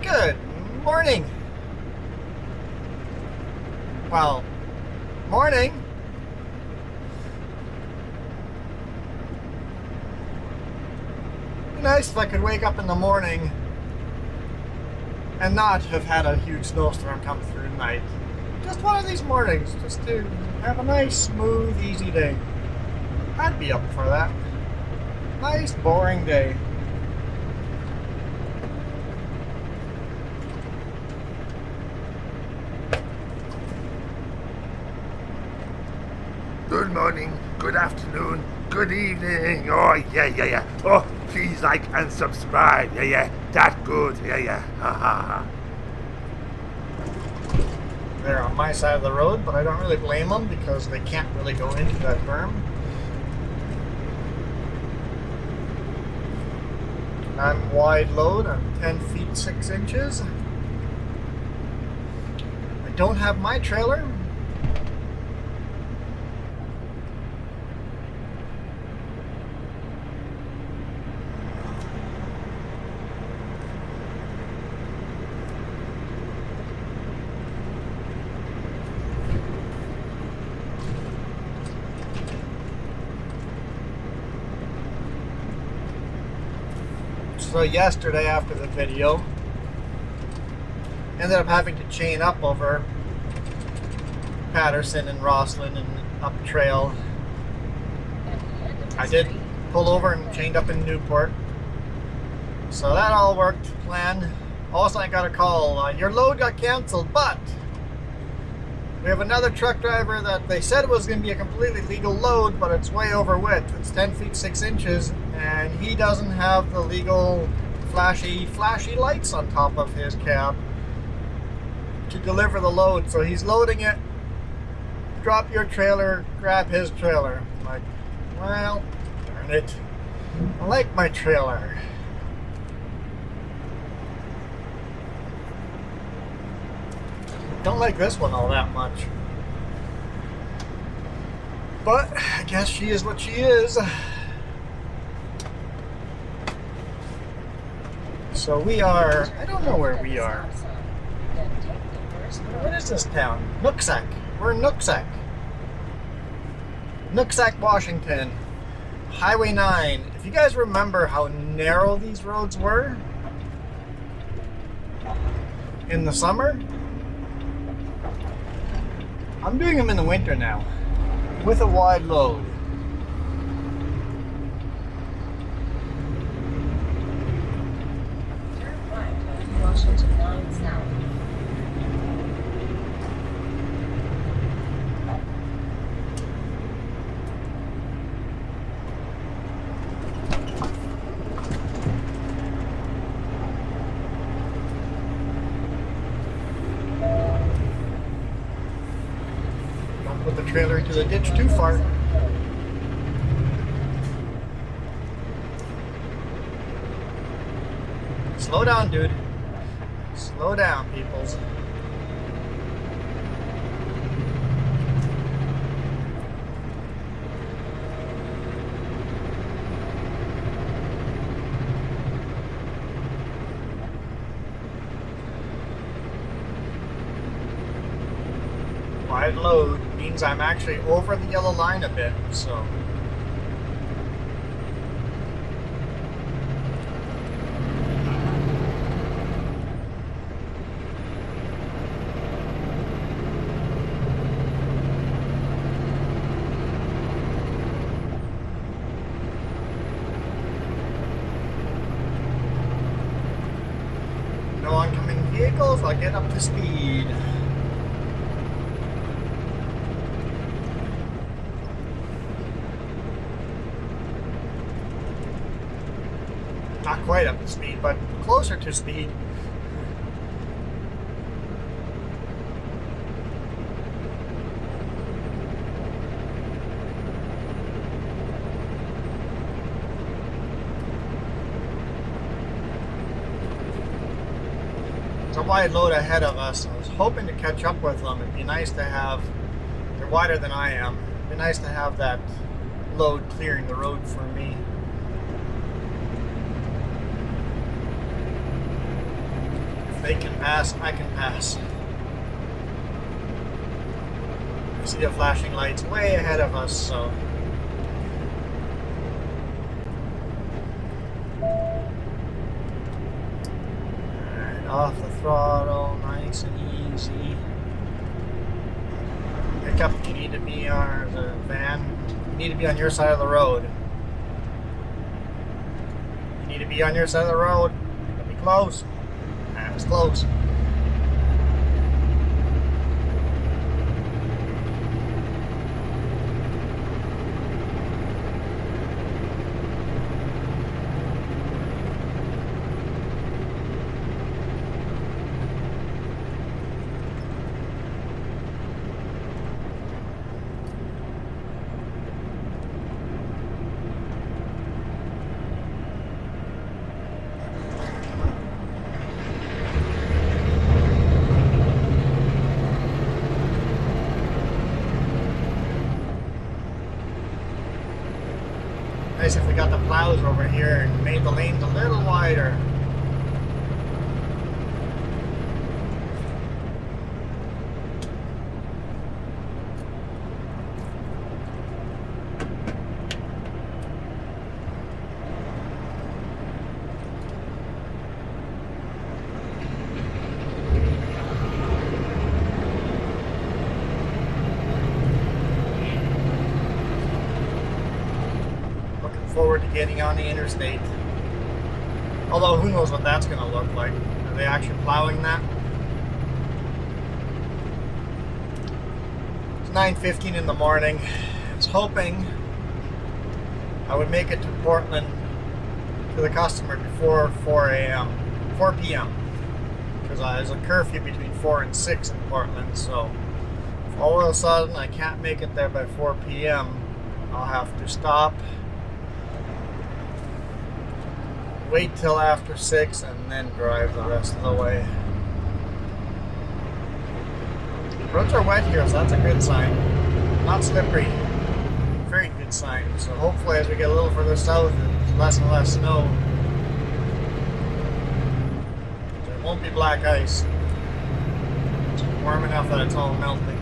Good morning. Well, morning. It'd be nice if I could wake up in the morning and not have had a huge snowstorm come through tonight. Just one of these mornings, just to have a nice, smooth, easy day. I'd be up for that. Nice, boring day. Good morning, good afternoon, good evening. Oh, yeah. Oh, please like and subscribe. Yeah. That good. Yeah. Ha ha. They're on my side of the road, but I don't really blame them because they can't really go into that berm. I'm wide load. I'm 10 feet 6 inches. I don't have my trailer. So yesterday after the video, ended up having to chain up over Patterson and Roslyn and up trail. I did pull over and chained up in Newport. So that all worked, planned. Also I got a call, your load got canceled, but we have another truck driver that they said was going to be a completely legal load, but it's way over width. It's 10 feet 6 inches, and he doesn't have the legal flashy lights on top of his cab to deliver the load. So he's loading it, drop your trailer, grab his trailer. I'm like, well, darn it. I like my trailer. Don't like this one all that much. But I guess she is what she is. So we are, I don't know where we are. What is this town? Nooksack. We're in Nooksack. Nooksack, Washington. Highway 9. If you guys remember how narrow these roads were in the summer, I'm doing them in the winter now with a wide load. Turn right on Washington 9 South. Put the trailer into the ditch too far. Slow down, dude. Slow down, peoples. Wide load means I'm actually over the yellow line a bit, so. No oncoming vehicles, I'll get up to speed. Not quite up to speed, but closer to speed. It's a wide load ahead of us. I was hoping to catch up with them. It'd be nice to have, they're wider than I am. It'd be nice to have that load clearing the road for me. They can pass, I can pass. I see the flashing lights way ahead of us, so. Alright, off the throttle, nice and easy. Pickup, you need to be on the van. You need to be on your side of the road. You need to be on your side of the road. It'll be close. That was close. Nice if we got the plows over here and made the lanes a little wider. Forward to getting on the interstate. Although who knows what that's going to look like. Are they actually plowing that? It's 9:15 in the morning. I was hoping I would make it to Portland to the customer before 4 p.m. because there's a curfew between 4 and 6 in Portland, so if all of a sudden I can't make it there by 4 p.m. I'll have to stop, wait till after 6, and then drive the rest of the way. Roads are wet here, so that's a good sign. Not slippery. Very good sign. So hopefully as we get a little further south, there's less and less snow. There won't be black ice. It's warm enough that it's all melting.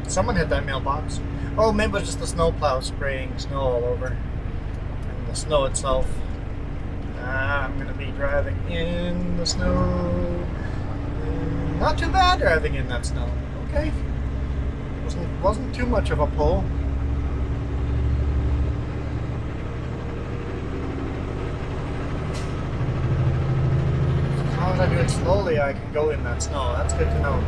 Someone hit that mailbox. Oh, maybe it was just the snowplow spraying snow all over. And the snow itself. I'm going to be driving in the snow. Not too bad driving in that snow. Okay. Wasn't too much of a pull. As long as I do it slowly, I can go in that snow. That's good to know.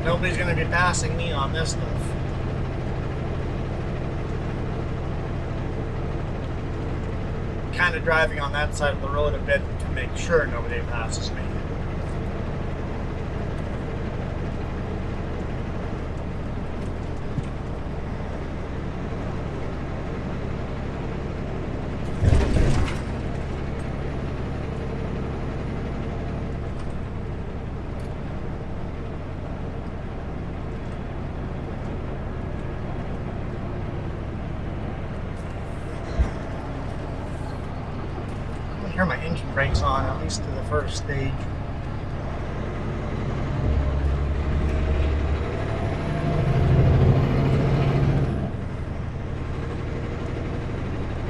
Nobody's going to be passing me on this stuff. Kind of driving on that side of the road a bit to make sure nobody passes me. brakes on, at least to the first stage.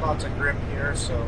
Lots of grip here, so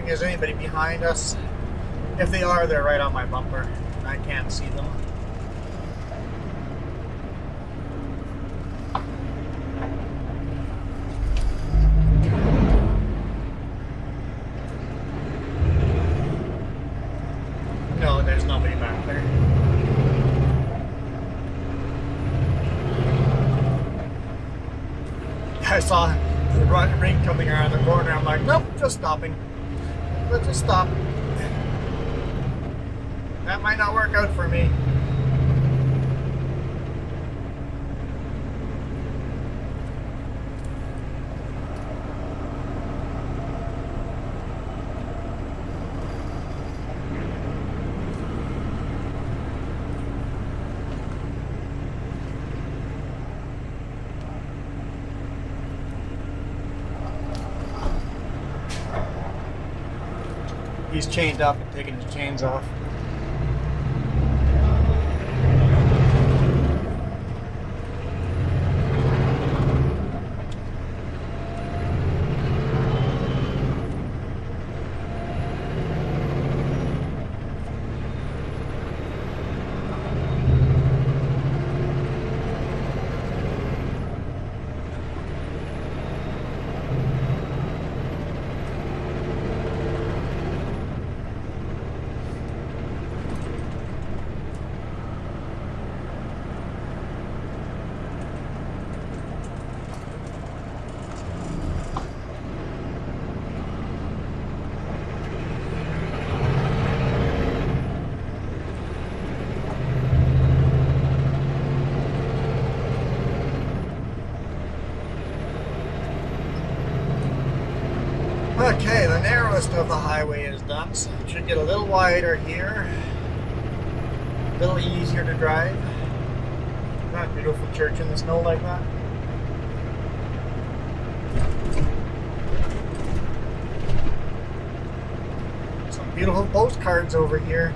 there's anybody behind us. If they are, they're right on my bumper. I can't see them. No, there's nobody back there. I saw the ring coming around the corner. I'm like, nope, just stopping. Let's just stop. That might not work out for me. He's chained up and taking his chains off. Okay, the narrowest of the highway is done, so it should get a little wider here. A little easier to drive. Not a beautiful church in the snow like that. Some beautiful postcards over here.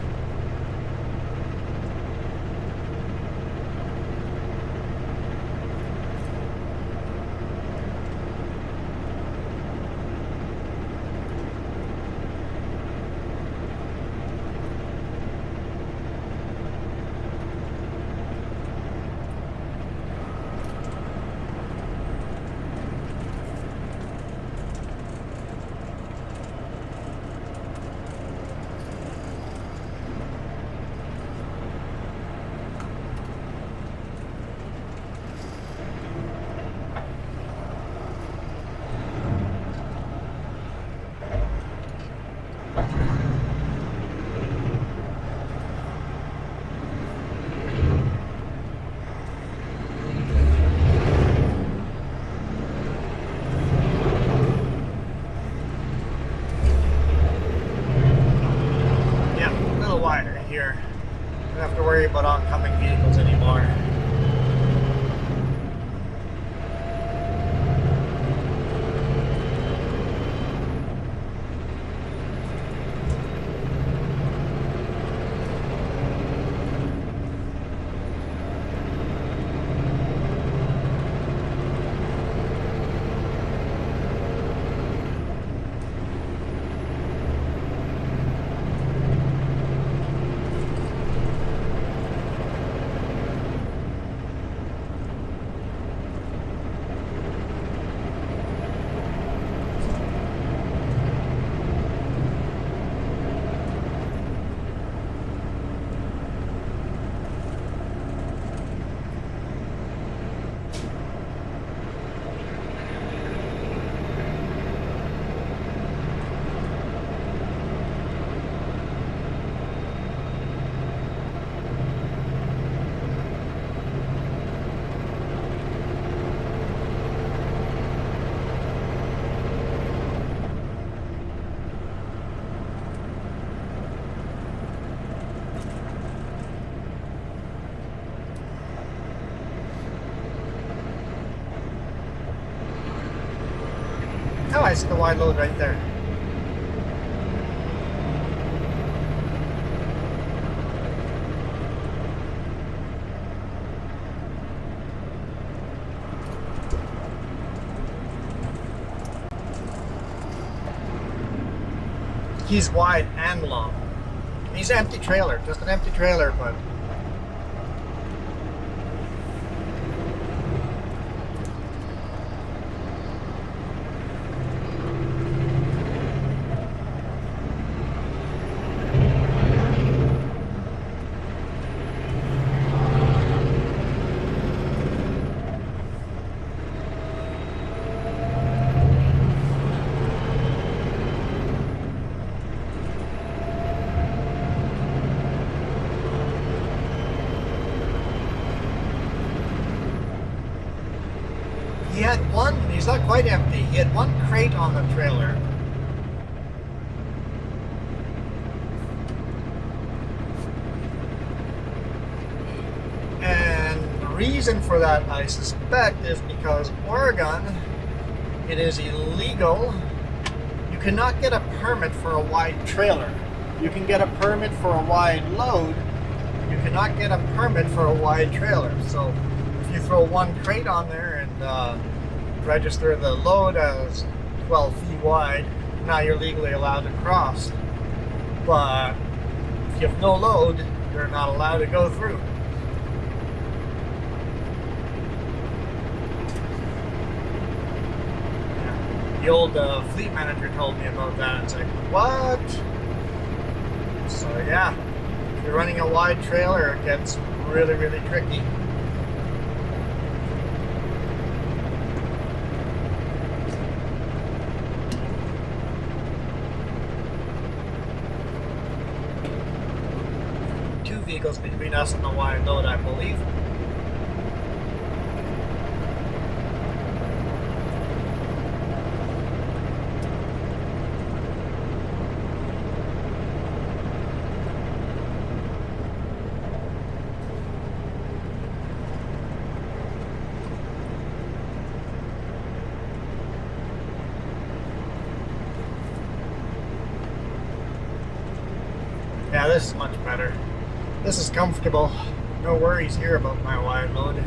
Here. Don't have to worry about oncoming vehicles anymore. I see the wide load right there. He's wide and long. He's an empty trailer, just an empty trailer, but he had one, he's not quite empty, he had one crate on the trailer. And the reason for that, I suspect, is because Oregon, it is illegal. You cannot get a permit for a wide trailer. You can get a permit for a wide load. You cannot get a permit for a wide trailer. So if you throw one crate on there and register the load as 12 feet wide, now you're legally allowed to cross. But if you have no load, you're not allowed to go through. The old fleet manager told me about that. It's like, what? So yeah, if you're running a wide trailer, it gets really, really tricky. Two vehicles between us and the wide load, I believe. Yeah, this is much better. This is comfortable. No worries here about my wide load.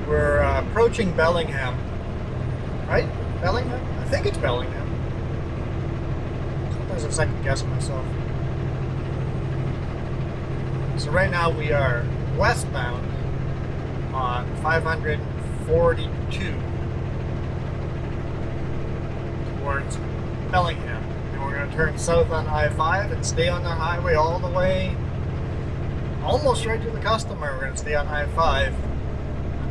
We're approaching Bellingham, right? Bellingham? I think it's Bellingham. Sometimes I'm second guessing myself. So right now we are westbound on 542 towards Bellingham. And we're going to turn south on I-5 and stay on the highway all the way, almost right to the customer. We're going to stay on I-5.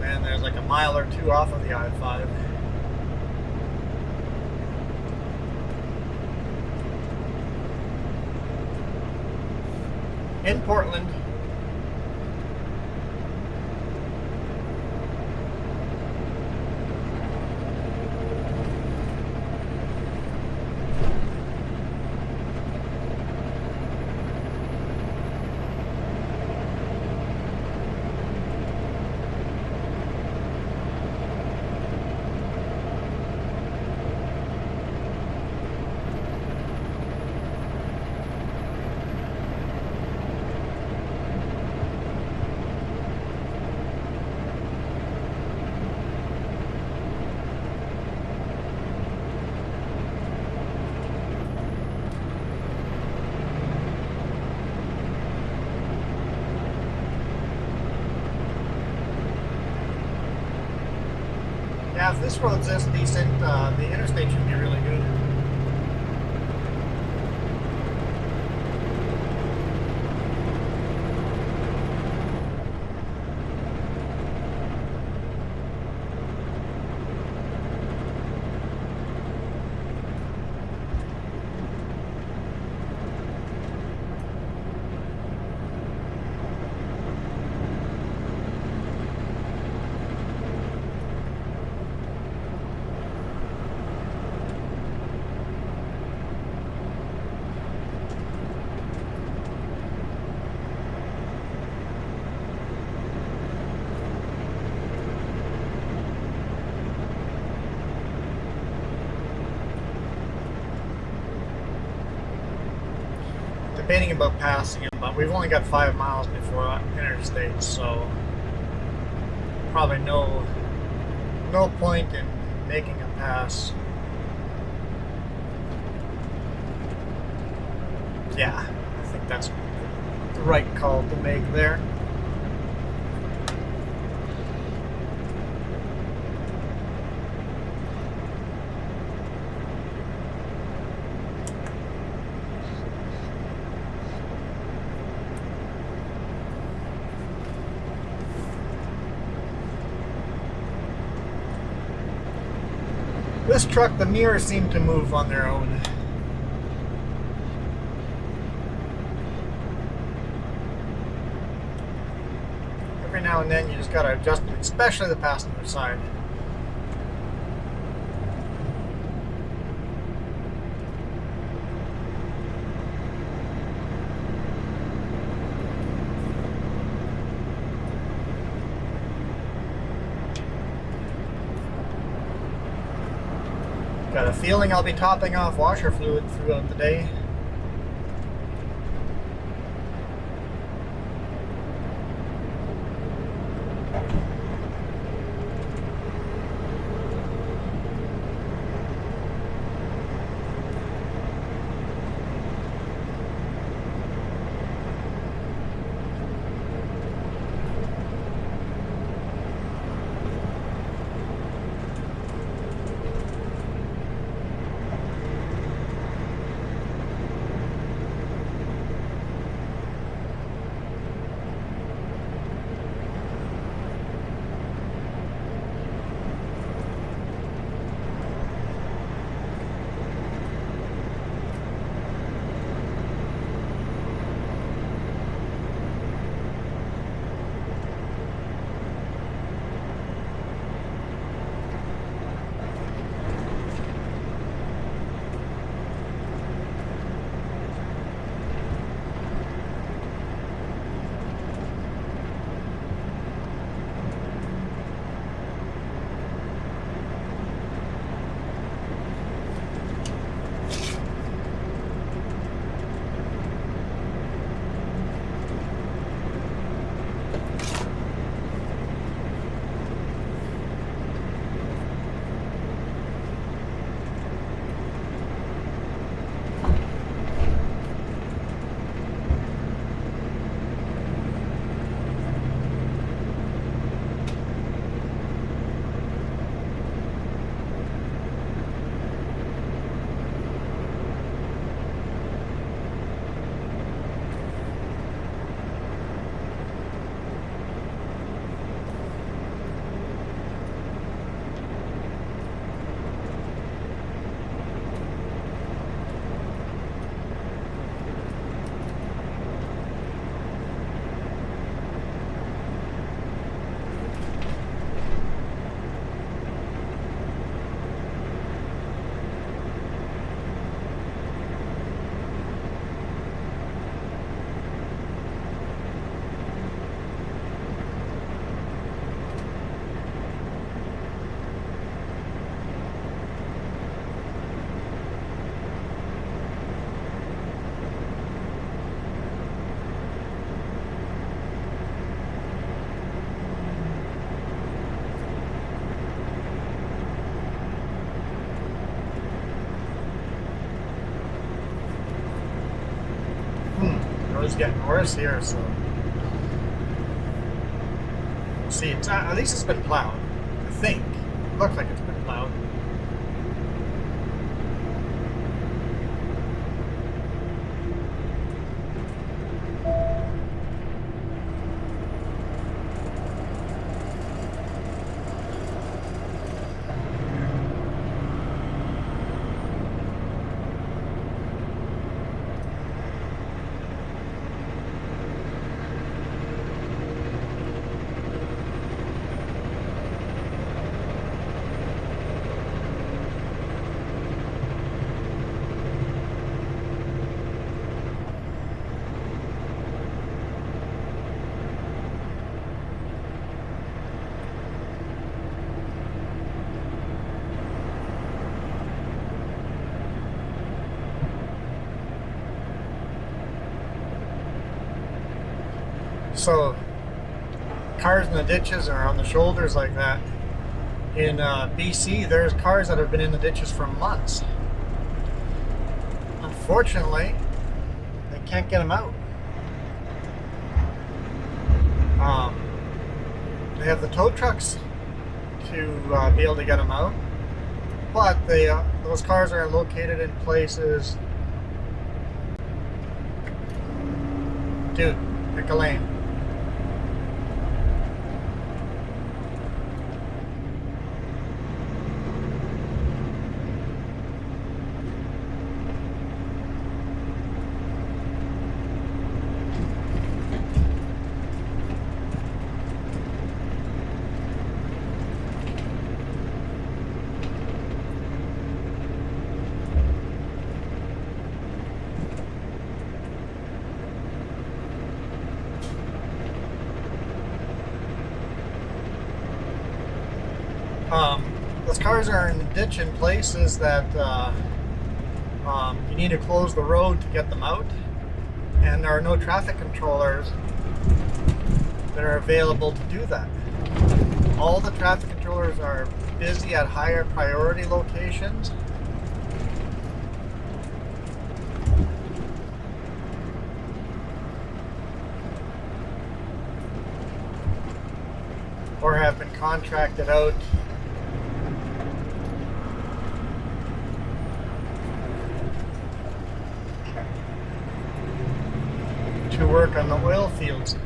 And there's like a mile or two off of the I-5. In Portland. Yeah, if this road's this decent, the interstate should be really good. debating about passing him, but we've only got 5 miles before interstate, so probably no point in making a pass. Yeah, I think that's the right call to make there. This truck, the mirrors seem to move on their own. Every now and then you just gotta adjust it, especially the passenger side. Got a feeling I'll be topping off washer fluid throughout the day. It's getting worse here, so we'll see. It's at least it's been plowed. I think. Looks like it's been plowed. So cars in the ditches or on the shoulders like that. In BC, there's cars that have been in the ditches for months. Unfortunately, they can't get them out. They have the tow trucks to be able to get them out, but those cars are located in places. Dude, pick a lane. Those cars are in the ditch in places that you need to close the road to get them out, and there are no traffic controllers that are available to do that. All the traffic controllers are busy at higher priority locations. Or have been contracted out to work on the oil fields.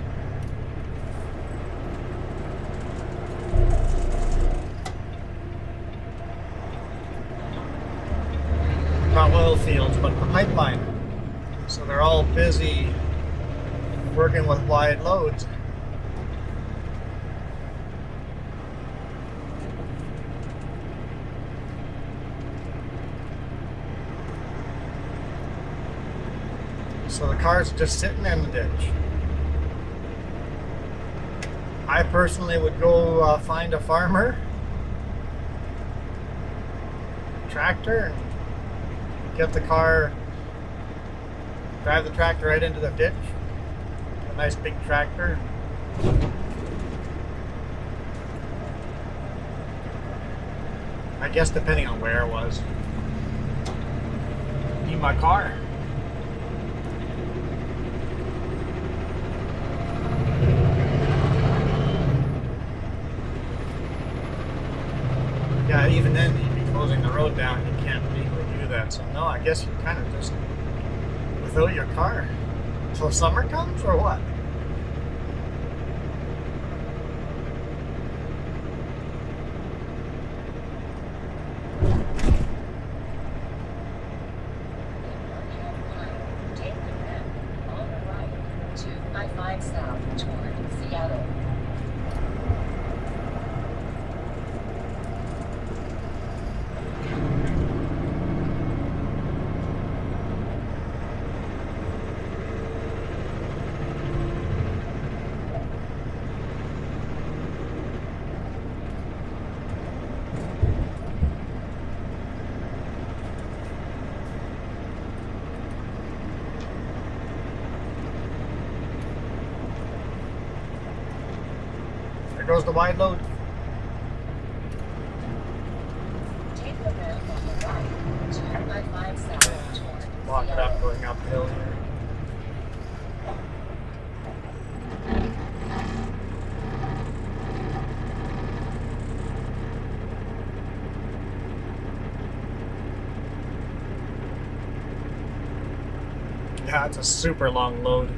Not oil fields, but the pipeline. So they're all busy working with wide loads. So the cars are just sitting in the ditch. I personally would go find a farmer, tractor, and get the car, drive the tractor right into the ditch. A nice big tractor. I guess depending on where it was. Need my car. Yeah, even then you'd be closing the road down. You can't legally do that. So no, I guess you kind of just without your car until summer comes, or what? Take the ramp on the right to I-5 South toward Seattle. There goes the wide load. Take the ramp on the right to I-5 South toward Lock it up Seattle. going uphill here. Yeah, it's a super long load.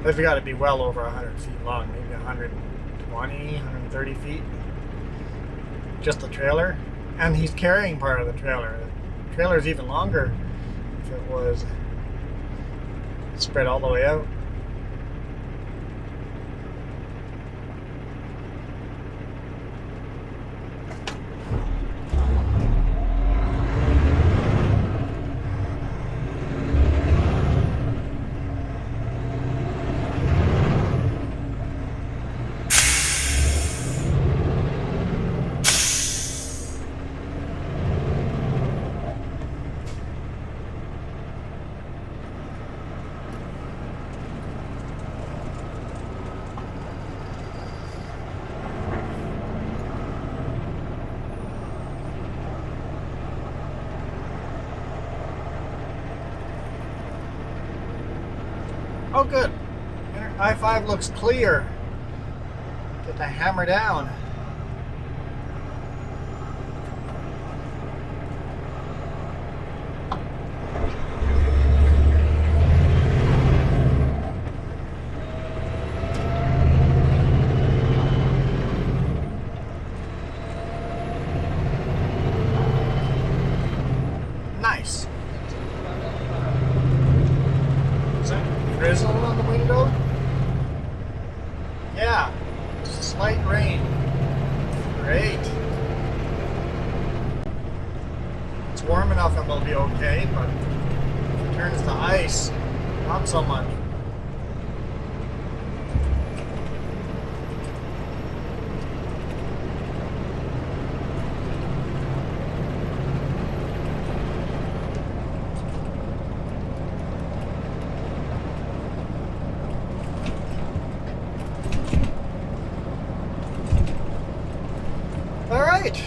They've got to be well over 100 feet long, maybe 120, 130 feet. Just the trailer. And he's carrying part of the trailer. The trailer's even longer if it was spread all the way out. Oh, good. I-5 looks clear. Get the hammer down. Nice. Is that drizzle on the window? Yeah, just a slight rain. Great. It's warm enough and we'll be okay, but if it turns to ice, not so much. All right.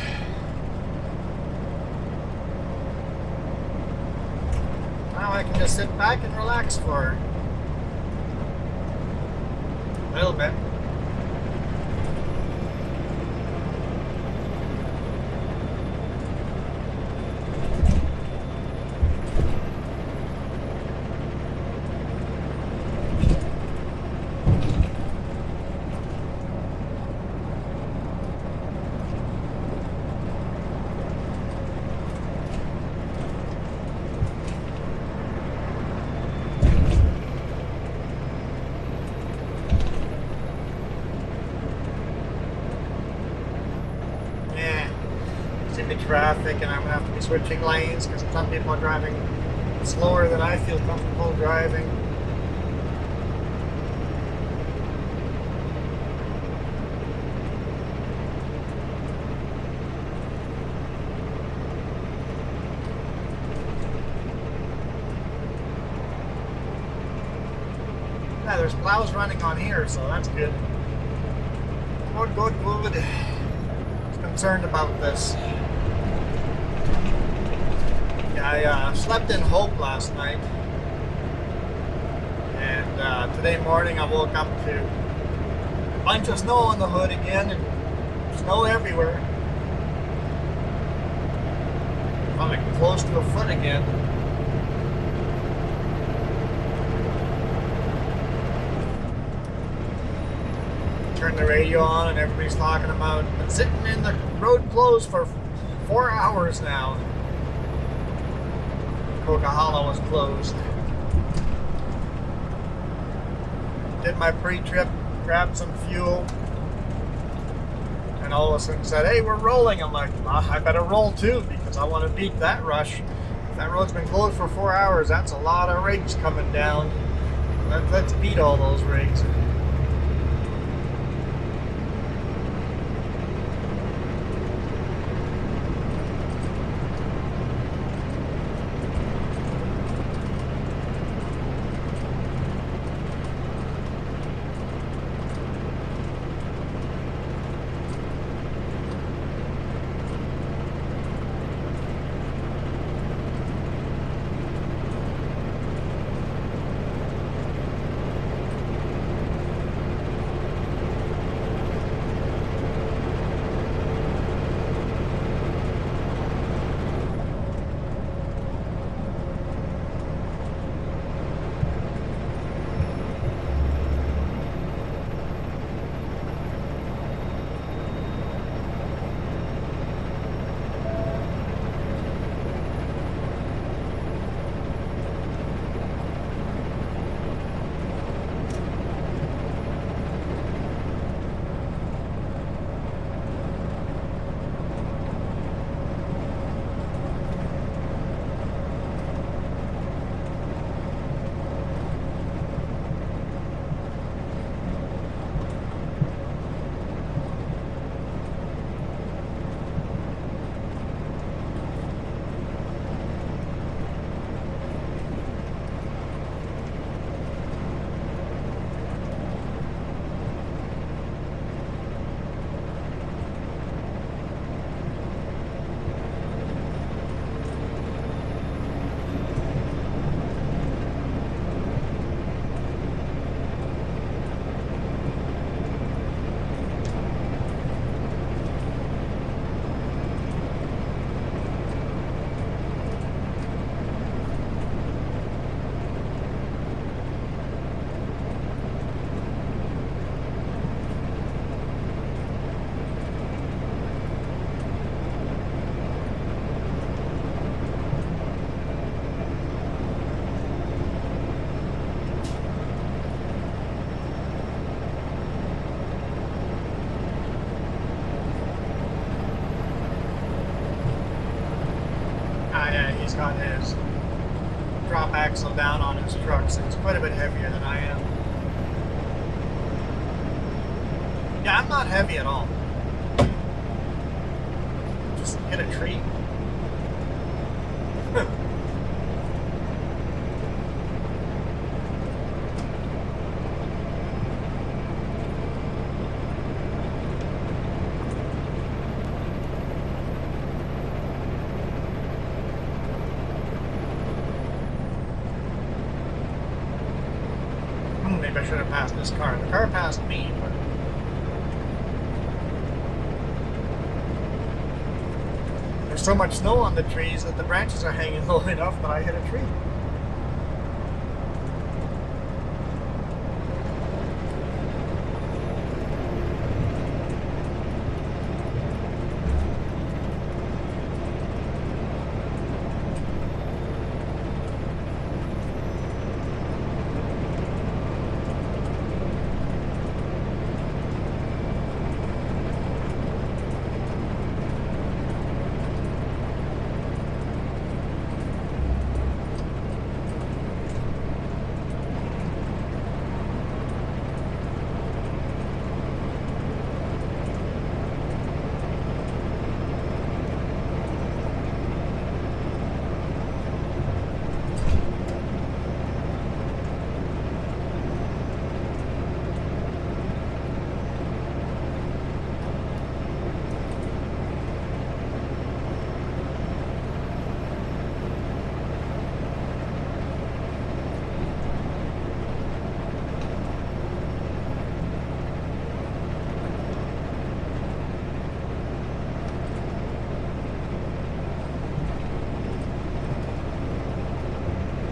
Now I can just sit back and relax for a little bit. Be traffic, and I'm gonna have to be switching lanes because some people are driving slower than I feel comfortable driving. Yeah, there's plows running on here, so that's good. Good, good, good. I was concerned about this. I slept in Hope last night, and today morning I woke up to a bunch of snow on the hood again, and snow everywhere. Coming close to a foot again. Turn the radio on and everybody's talking about sitting in the road closed for 4 hours now. Coquihalla was closed. Did my pre-trip, grabbed some fuel, and all of a sudden said, "Hey, we're rolling." I'm like, I better roll too because I want to beat that rush. If that road's been closed for 4 hours, that's a lot of rigs coming down. Let's beat all those rigs. got his drop axle down on his truck, so it's quite a bit heavier than I am. Yeah, I'm not heavy at all. Just hit a tree. Maybe I should have passed this car. The car passed me, but there's so much snow on the trees that the branches are hanging low enough that I hit a tree.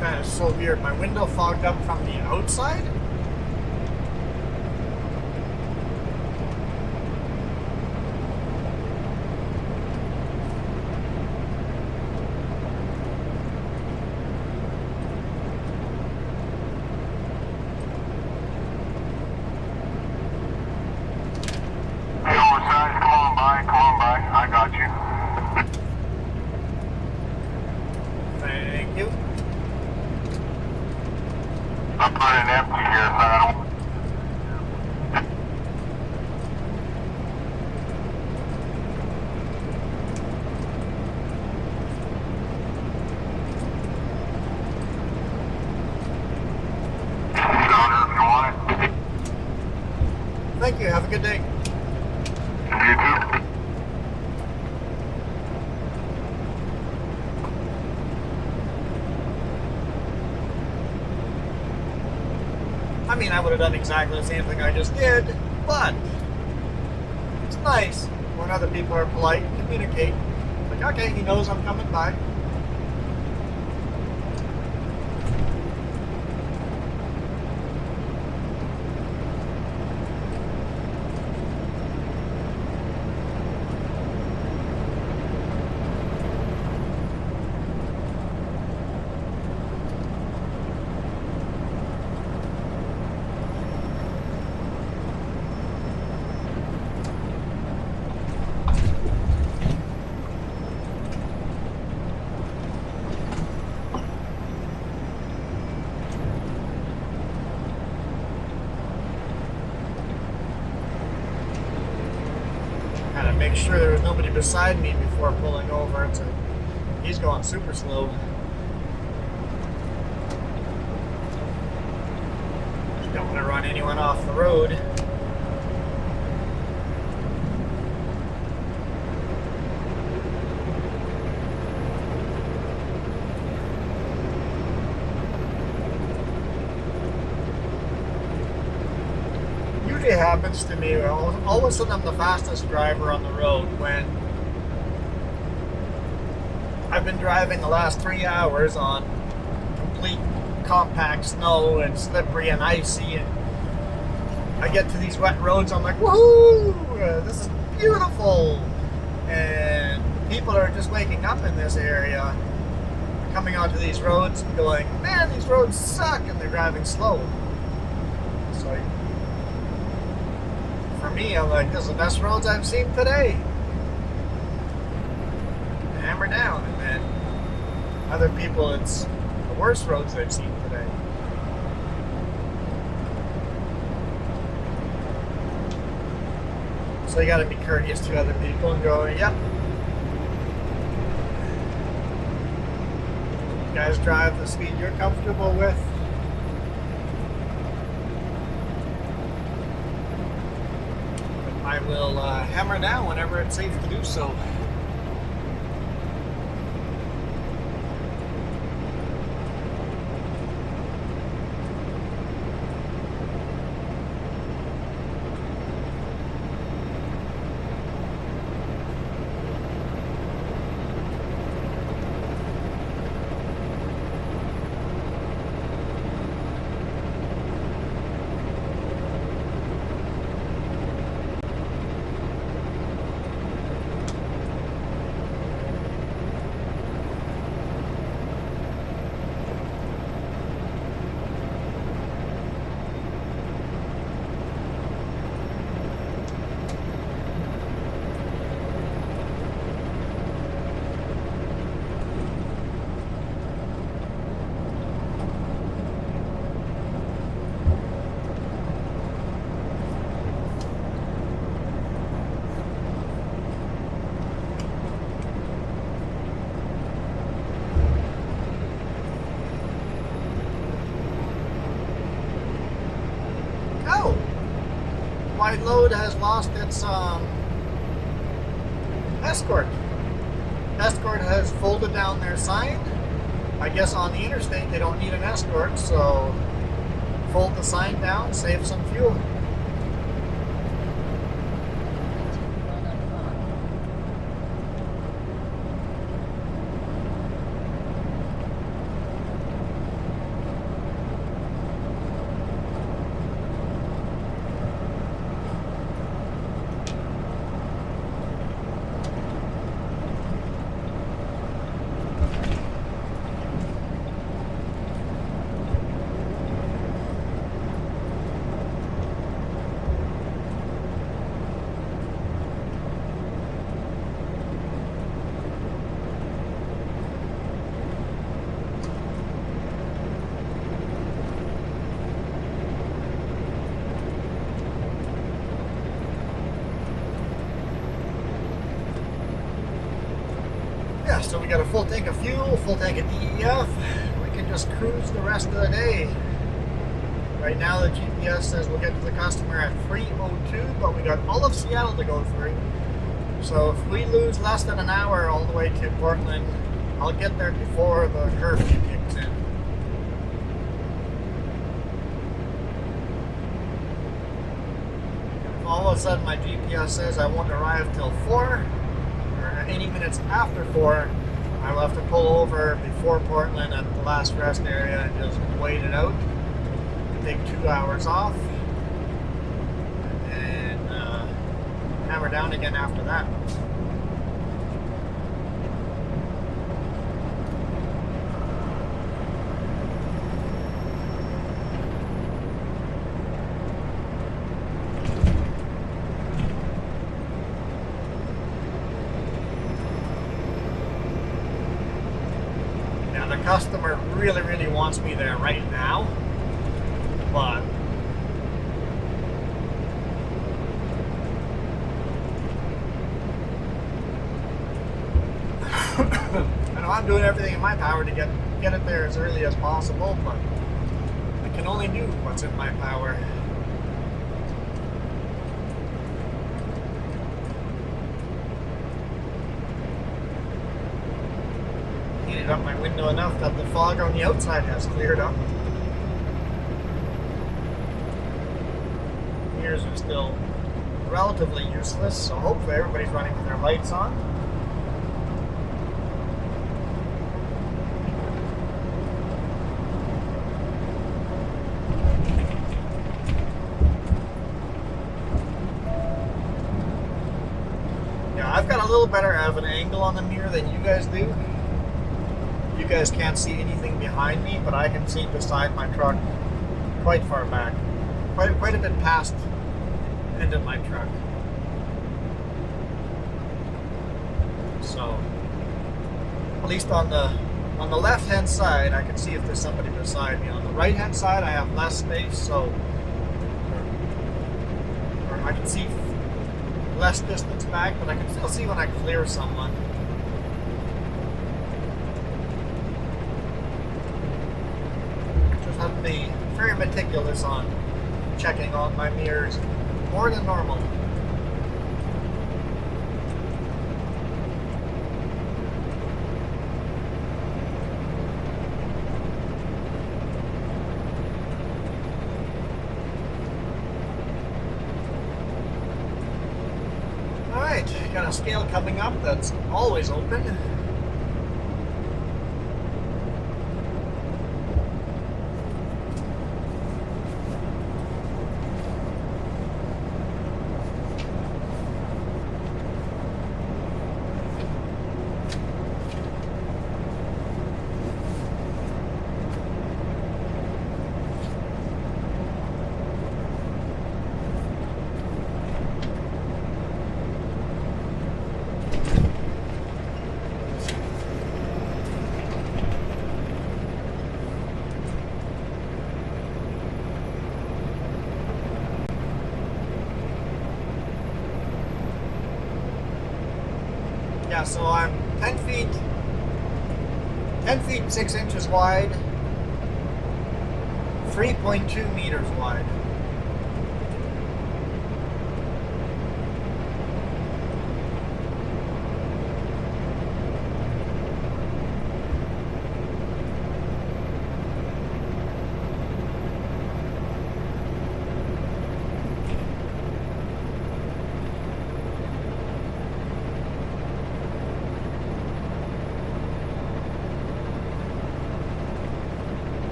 That is so weird. My window fogged up from the outside? Hey, oversized, come on by, I got you. Thank you. I'm running empty here, so I don't... Thank you. Have a good day. You too. I mean, I would have done exactly the same thing I just did, but it's nice when other people are polite and communicate. Like, okay, he knows I'm coming by. Gotta make sure there was nobody beside me before pulling over. He's going super slow. Don't want to run anyone off the road. Usually happens to me. All of a sudden, I'm the fastest driver on the road when I've been driving the last 3 hours on complete compact snow and slippery and icy, and I get to these wet roads. I'm like, woohoo! This is beautiful, and people are just waking up in this area, coming onto these roads and going, man, these roads suck, and they're driving slow. So for me, I'm like, this is the best roads I've seen today. Hammer down, and then Other people, it's the worst roads they've seen today. So you got to be courteous to other people and go, yep. You guys drive the speed you're comfortable with. I will hammer down whenever it's safe to do so. Oh! White Load has lost its escort. Escort has folded down their sign. I guess on the interstate they don't need an escort, so fold the sign down, save some fuel. So we got a full tank of fuel, full tank of DEF. We can just cruise the rest of the day. Right now the GPS says we'll get to the customer at 3:02, but we got all of Seattle to go through. So if we lose less than an hour all the way to Portland, I'll get there before the curfew kicks in. If all of a sudden my GPS says I won't arrive till 4, any minutes after 4, I will have to pull over before Portland at the last rest area and just wait it out. Take 2 hours off and hammer down again after that. The customer really wants me there right now, but I know I'm doing everything in my power to get it there as early as possible, but I can only do what's in my power. Heated up my window enough that the fog on the outside has cleared up. Mirrors are still relatively useless, so hopefully everybody's running with their lights on. Yeah, I've got a little better of an angle on the mirror than you guys do. You guys can't see anything behind me, but I can see beside my truck quite far back. Quite a bit past the end of my truck. So, at least on the On the left hand side, I can see if there's somebody beside me. On the right hand side, I have less space, so or I can see less distance back, but I can still see when I clear someone. Just have to be very meticulous on checking all my mirrors, more than normal. Alright, got a scale coming up that's always open. Yeah, so I'm 10 feet 6 inches wide, 3.2 meters wide.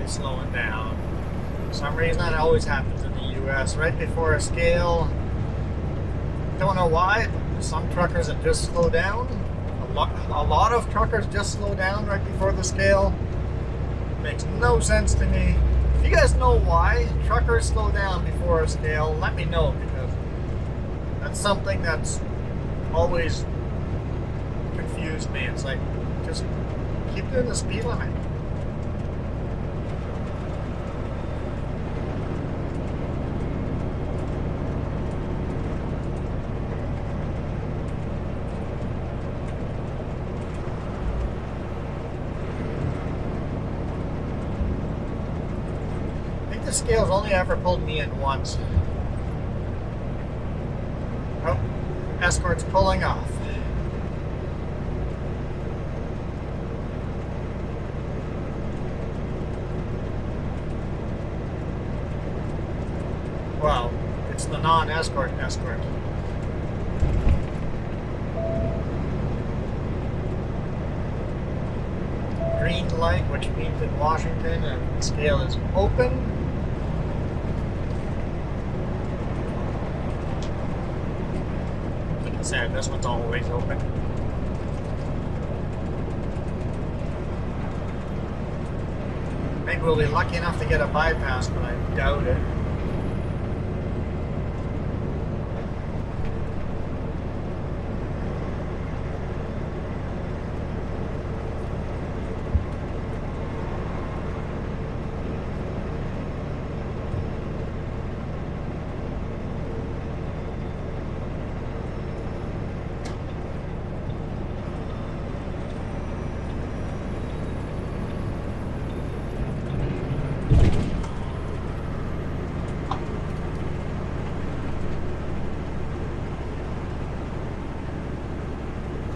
Slowing down. For some reason that always happens in the US. Right before a scale. Don't know why. Some truckers that just slow down. A lot of truckers just slow down right before the scale. Makes no sense to me. If you guys know why truckers slow down before a scale, let me know, because that's something that's always confused me. It's like, just keep doing the speed limit. The scale's only ever pulled me in once. Oh, Escort's pulling off. Well, it's the non-escort escort. Green light, which means in Washington the scale is open. Said this one's always open. Maybe we'll be lucky enough to get a bypass, but I doubt it.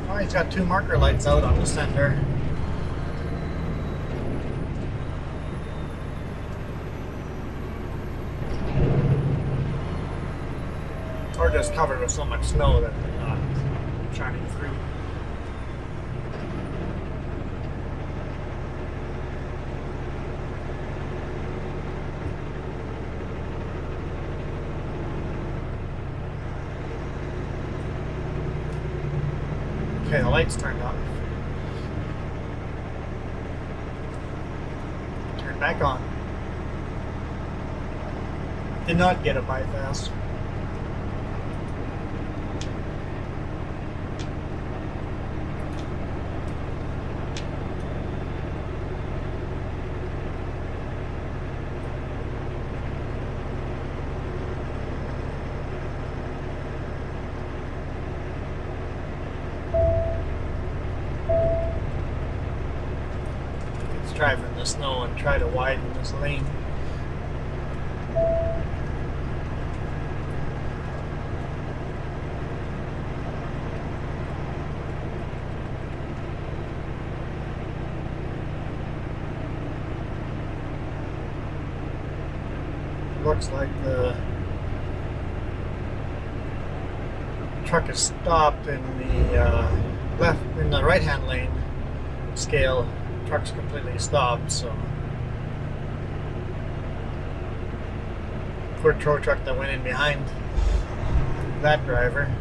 Oh, he's got 2 marker lights out on the center. Or just covered with so much snow that they're not shining through. Okay, the lights turned off. Turn back on. Did not get a bypass. drive in the snow and try to widen this lane. Looks like the truck is stopped in the right-hand lane scale. Truck's completely stopped, so poor tow truck that went in behind that driver.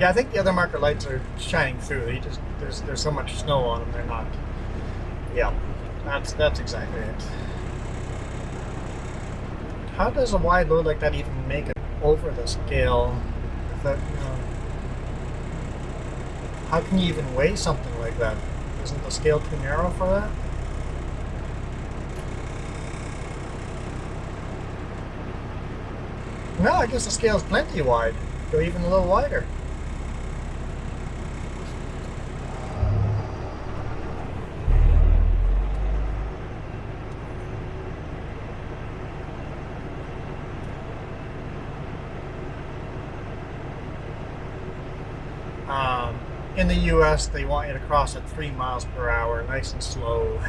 Yeah, I think the other marker lights are shining through. They just there's so much snow on them. They're not. Yeah, that's exactly it. How does a wide load like that even make it over the scale? That, how can you even weigh something like that? Isn't the scale too narrow for that? No, I guess the scale's plenty wide. Go even a little wider. In the US, they want you to cross at 3 miles per hour, nice and slow.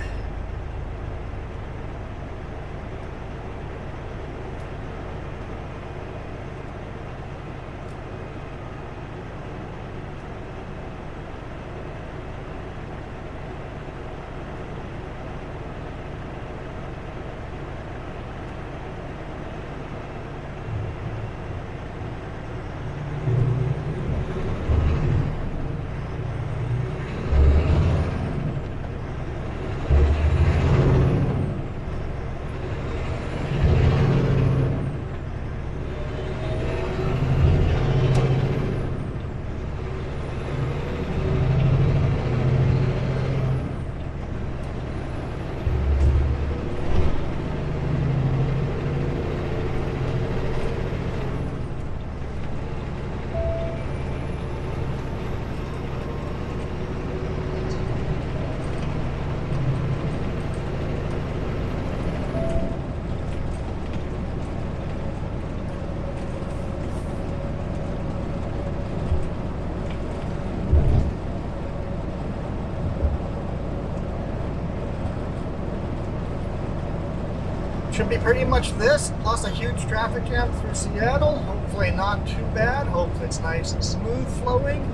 Should be pretty much this, plus a huge traffic jam through Seattle. Hopefully not too bad. Hopefully it's nice and smooth flowing.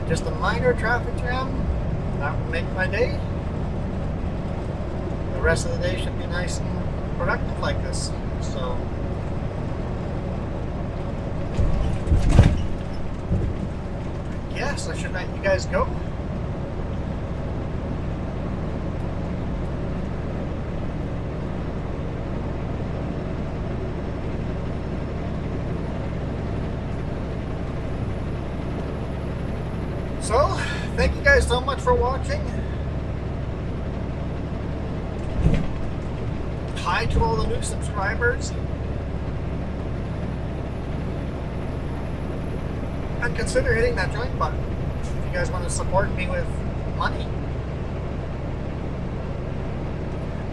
Just a minor traffic jam. That would make my day. The rest of the day should be nice and productive like this. So yes, I should let you guys go. So, thank you guys so much for watching. Hi to all the new subscribers. And consider hitting that join button if you guys want to support me with money.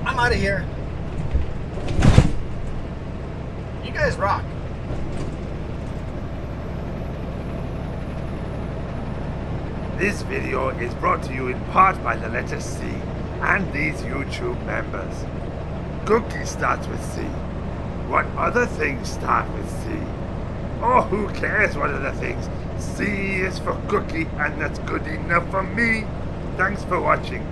I'm out of here. You guys rock. This video is brought to you in part by the letter C and these YouTube members. Cookie starts with C. What other things start with C? Oh, who cares what other things? C is for cookie, and that's good enough for me. Thanks for watching.